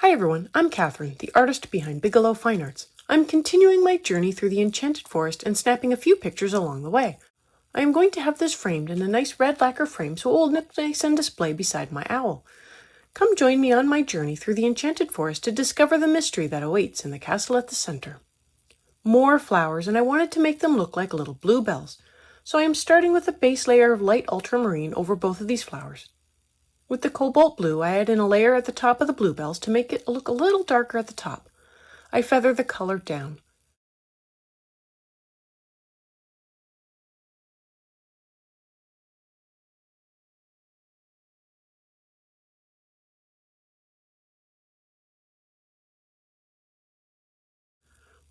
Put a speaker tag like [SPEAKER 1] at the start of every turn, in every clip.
[SPEAKER 1] Hi everyone, I'm Catherine, the artist behind Bigelow Fine Arts. I'm continuing my journey through the Enchanted Forest and snapping a few pictures along the way. I am going to have this framed in a nice red lacquer frame so it will look nice on display beside my owl. Come join me on my journey through the Enchanted Forest to discover the mystery that awaits in the castle at the center. More flowers, and I wanted to make them look like little bluebells. So I am starting with a base layer of light ultramarine over both of these flowers. With the cobalt blue, I add in a layer at the top of the bluebells to make it look a little darker at the top. I feather the color down.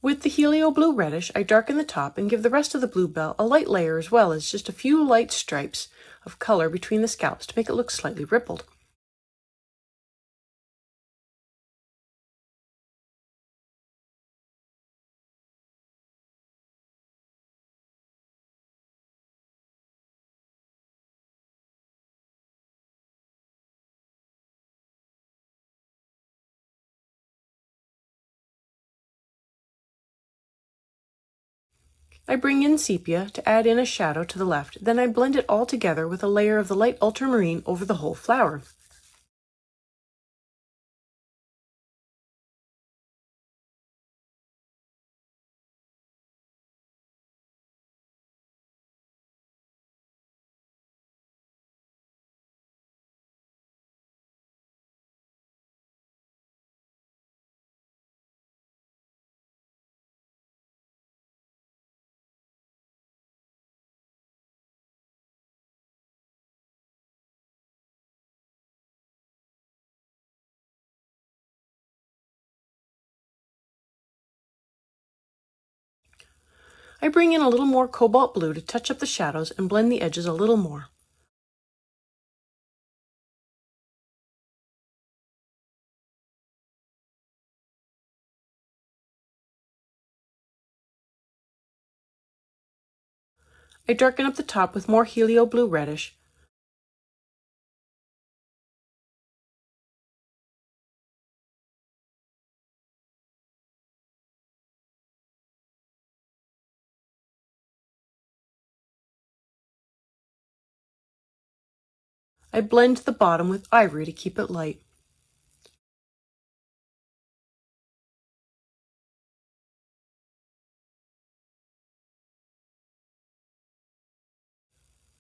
[SPEAKER 1] With the helio blue reddish, I darken the top and give the rest of the bluebell a light layer as well as just a few light stripes of color between the scalps to make it look slightly rippled. I bring in sepia to add in a shadow to the left, then I blend it all together with a layer of the light ultramarine over the whole flower. I bring in a little more cobalt blue to touch up the shadows and blend the edges a little more. I darken up the top with more helio blue reddish. I blend the bottom with ivory to keep it light.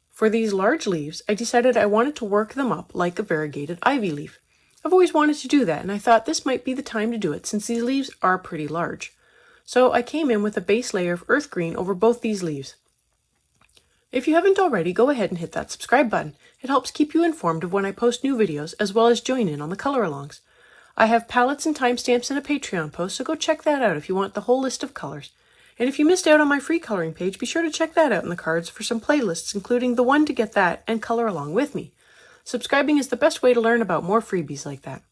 [SPEAKER 1] For these large leaves, I decided I wanted to work them up like a variegated ivy leaf. I've always wanted to do that, and I thought this might be the time to do it since these leaves are pretty large. So I came in with a base layer of earth green over both these leaves. If you haven't already, go ahead and hit that subscribe button. It helps keep you informed of when I post new videos as well as join in on the color-alongs. I have palettes and timestamps in a Patreon post, so go check that out if you want the whole list of colors. And if you missed out on my free coloring page, be sure to check that out in the cards for some playlists, including the one to get that and color along with me. Subscribing is the best way to learn about more freebies like that.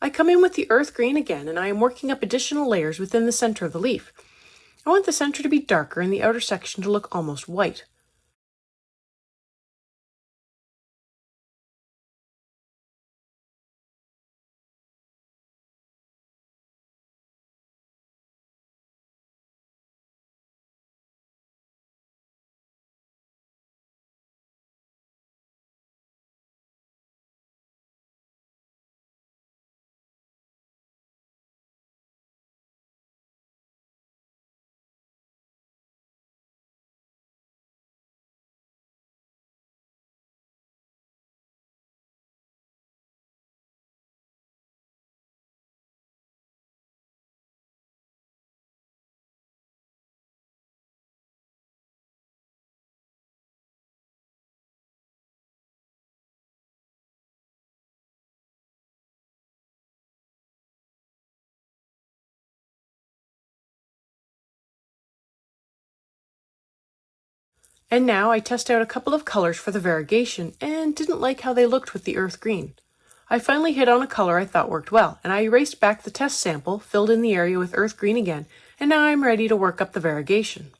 [SPEAKER 1] I come in with the earth green again, and I am working up additional layers within the center of the leaf. I want the center to be darker and the outer section to look almost white. And now I test out a couple of colors for the variegation and didn't like how they looked with the earth green. I finally hit on a color I thought worked well, and I erased back the test sample, filled in the area with earth green again, and now I'm ready to work up the variegation.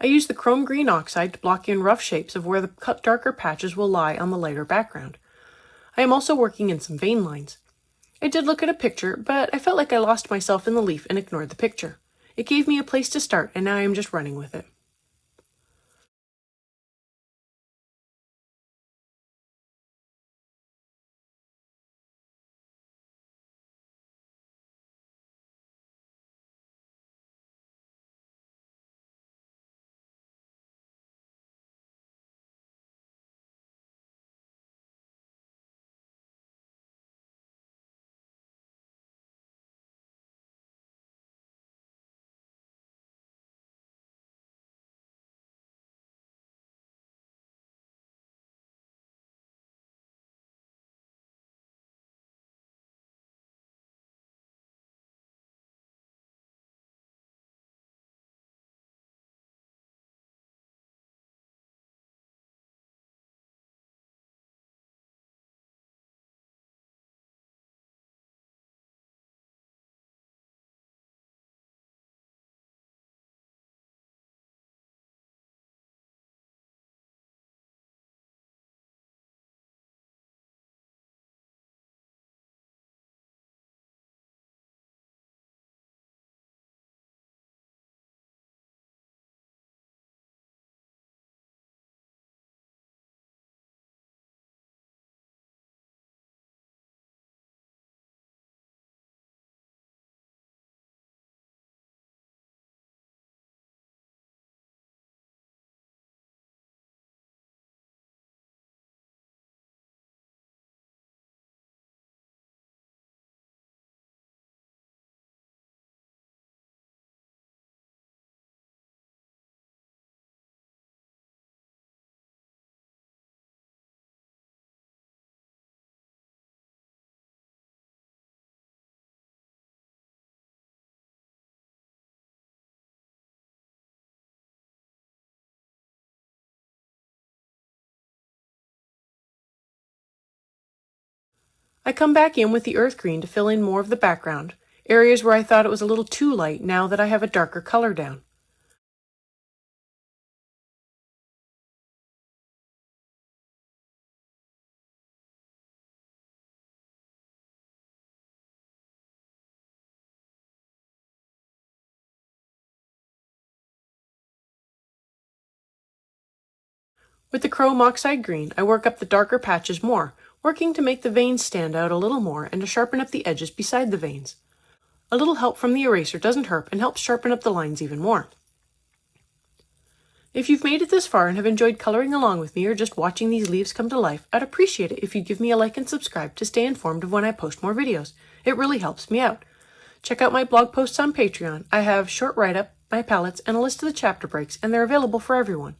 [SPEAKER 1] I use the chrome green oxide to block in rough shapes of where the darker patches will lie on the lighter background. I am also working in some vein lines. I did look at a picture, but I felt like I lost myself in the leaf and ignored the picture. It gave me a place to start, and now I am just running with it. I come back in with the earth green to fill in more of the background, areas where I thought it was a little too light now that I have a darker color down. With the chrome oxide green, I work up the darker patches more, working to make the veins stand out a little more and to sharpen up the edges beside the veins. A little help from the eraser doesn't hurt and helps sharpen up the lines even more. If you've made it this far and have enjoyed coloring along with me or just watching these leaves come to life, I'd appreciate it if you'd give me a like and subscribe to stay informed of when I post more videos. It really helps me out. Check out my blog posts on Patreon. I have short write-up, my palettes, and a list of the chapter breaks, and they're available for everyone.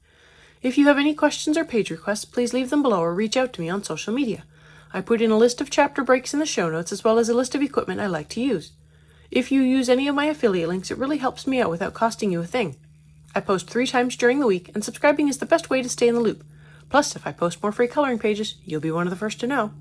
[SPEAKER 1] If you have any questions or page requests, please leave them below or reach out to me on social media. I put in a list of chapter breaks in the show notes as well as a list of equipment I like to use. If you use any of my affiliate links, it really helps me out without costing you a thing. I post 3 times during the week, and subscribing is the best way to stay in the loop. Plus, if I post more free coloring pages, you'll be one of the first to know.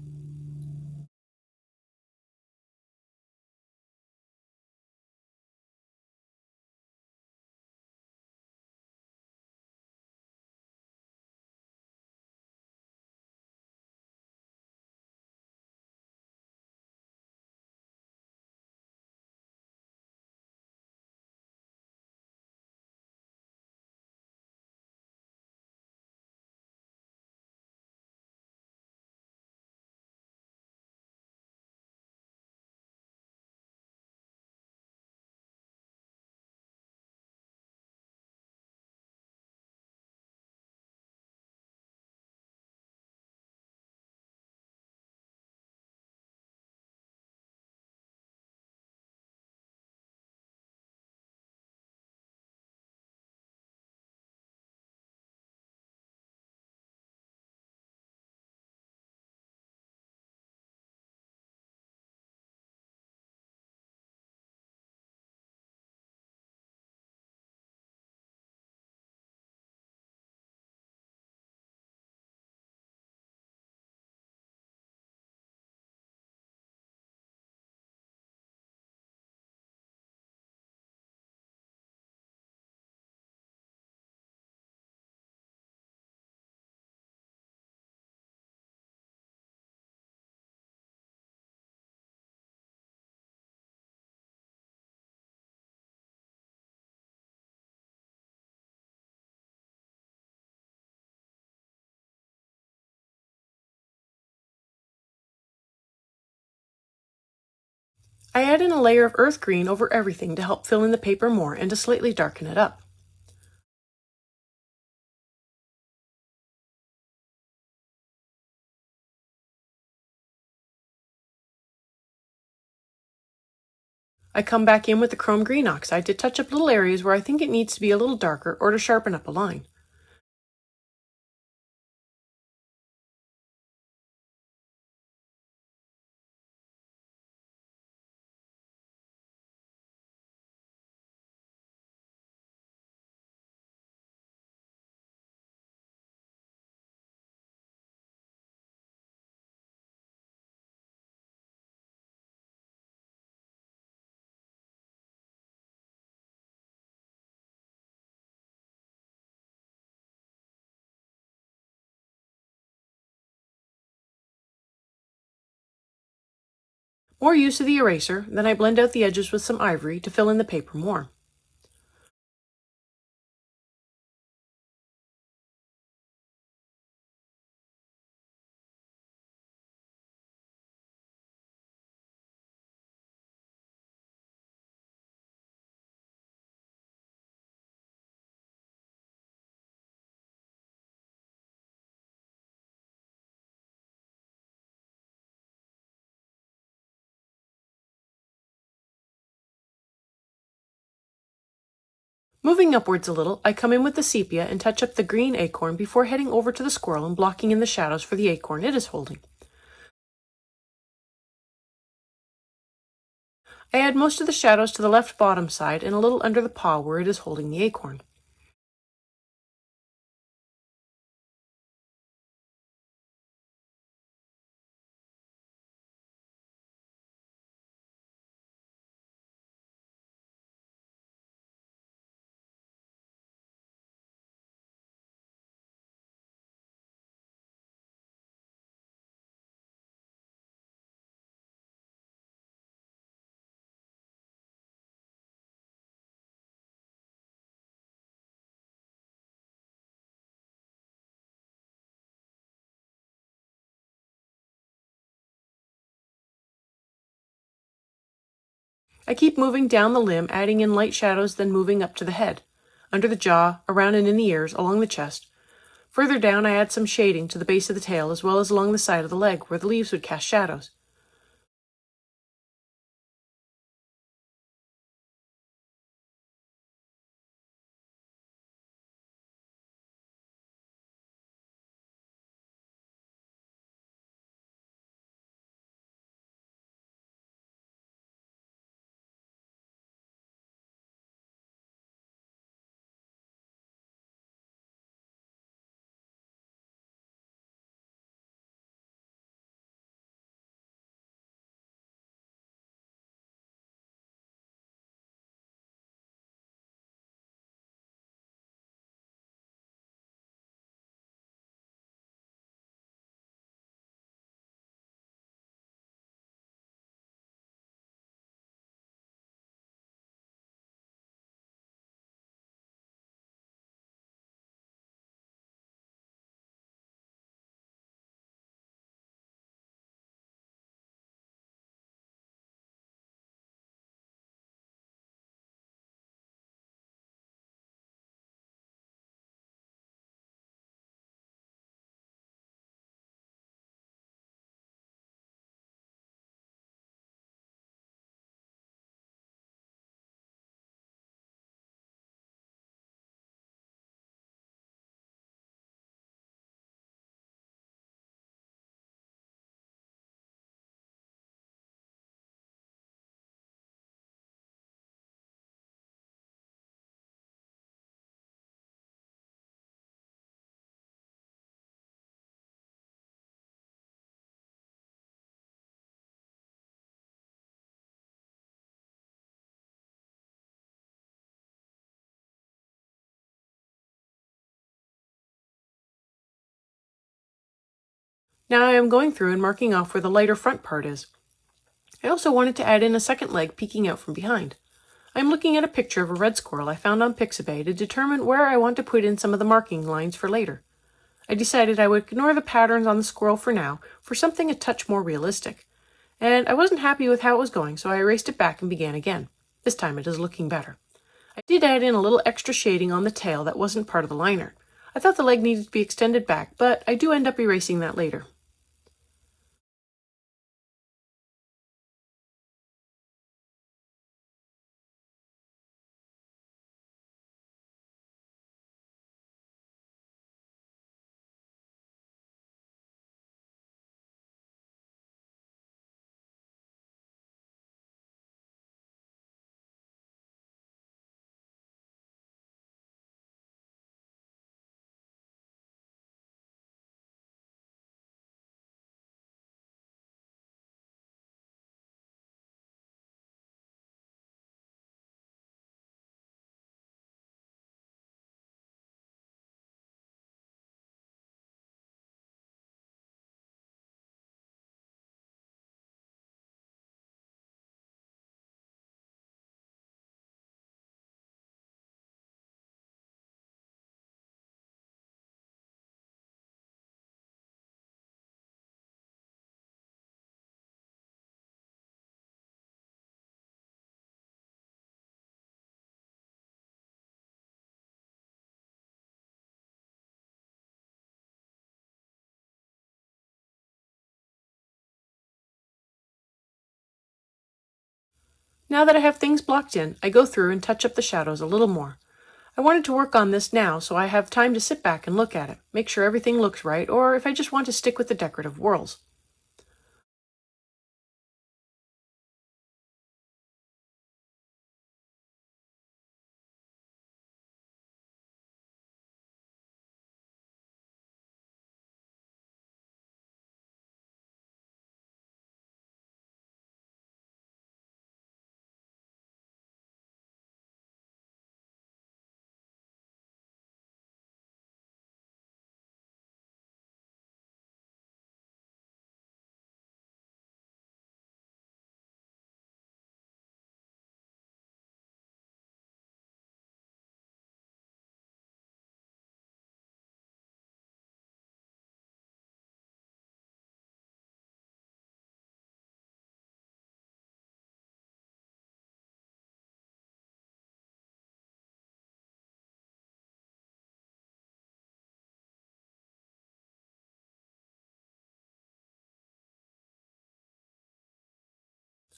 [SPEAKER 1] I add in a layer of earth green over everything to help fill in the paper more and to slightly darken it up. I come back in with the chrome green oxide to touch up little areas where I think it needs to be a little darker or to sharpen up a line. More use of the eraser, then I blend out the edges with some ivory to fill in the paper more. Moving upwards a little, I come in with the sepia and touch up the green acorn before heading over to the squirrel and blocking in the shadows for the acorn it is holding. I add most of the shadows to the left bottom side and a little under the paw where it is holding the acorn. I keep moving down the limb, adding in light shadows, then moving up to the head, under the jaw, around and in the ears, along the chest. Further down, I add some shading to the base of the tail as well as along the side of the leg where the leaves would cast shadows. Now I am going through and marking off where the lighter front part is. I also wanted to add in a second leg peeking out from behind. I am looking at a picture of a red squirrel I found on Pixabay to determine where I want to put in some of the marking lines for later. I decided I would ignore the patterns on the squirrel for now for something a touch more realistic, and I wasn't happy with how it was going, so I erased it back and began again. This time it is looking better. I did add in a little extra shading on the tail that wasn't part of the liner. I thought the leg needed to be extended back, but I do end up erasing that later. Now that I have things blocked in, I go through and touch up the shadows a little more. I wanted to work on this now so I have time to sit back and look at it, make sure everything looks right, or if I just want to stick with the decorative whorls.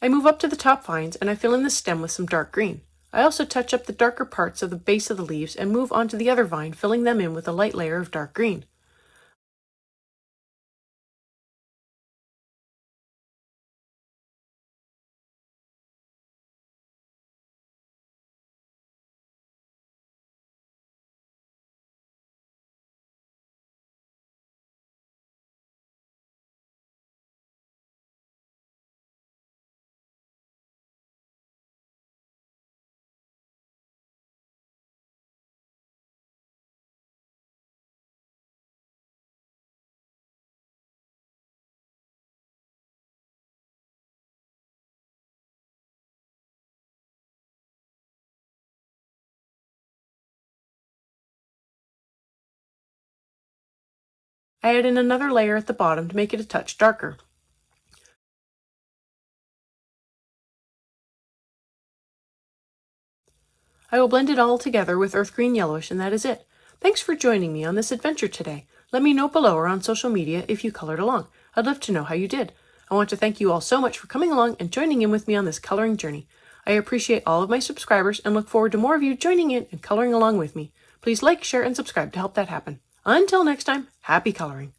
[SPEAKER 1] I move up to the top vines and I fill in the stem with some dark green. I also touch up the darker parts of the base of the leaves and move on to the other vine, filling them in with a light layer of dark green. I add in another layer at the bottom to make it a touch darker. I will blend it all together with earth green yellowish, and that is it. Thanks for joining me on this adventure today. Let me know below or on social media if you colored along. I'd love to know how you did. I want to thank you all so much for coming along and joining in with me on this coloring journey. I appreciate all of my subscribers and look forward to more of you joining in and coloring along with me. Please like, share, and subscribe to help that happen. Until next time, happy coloring.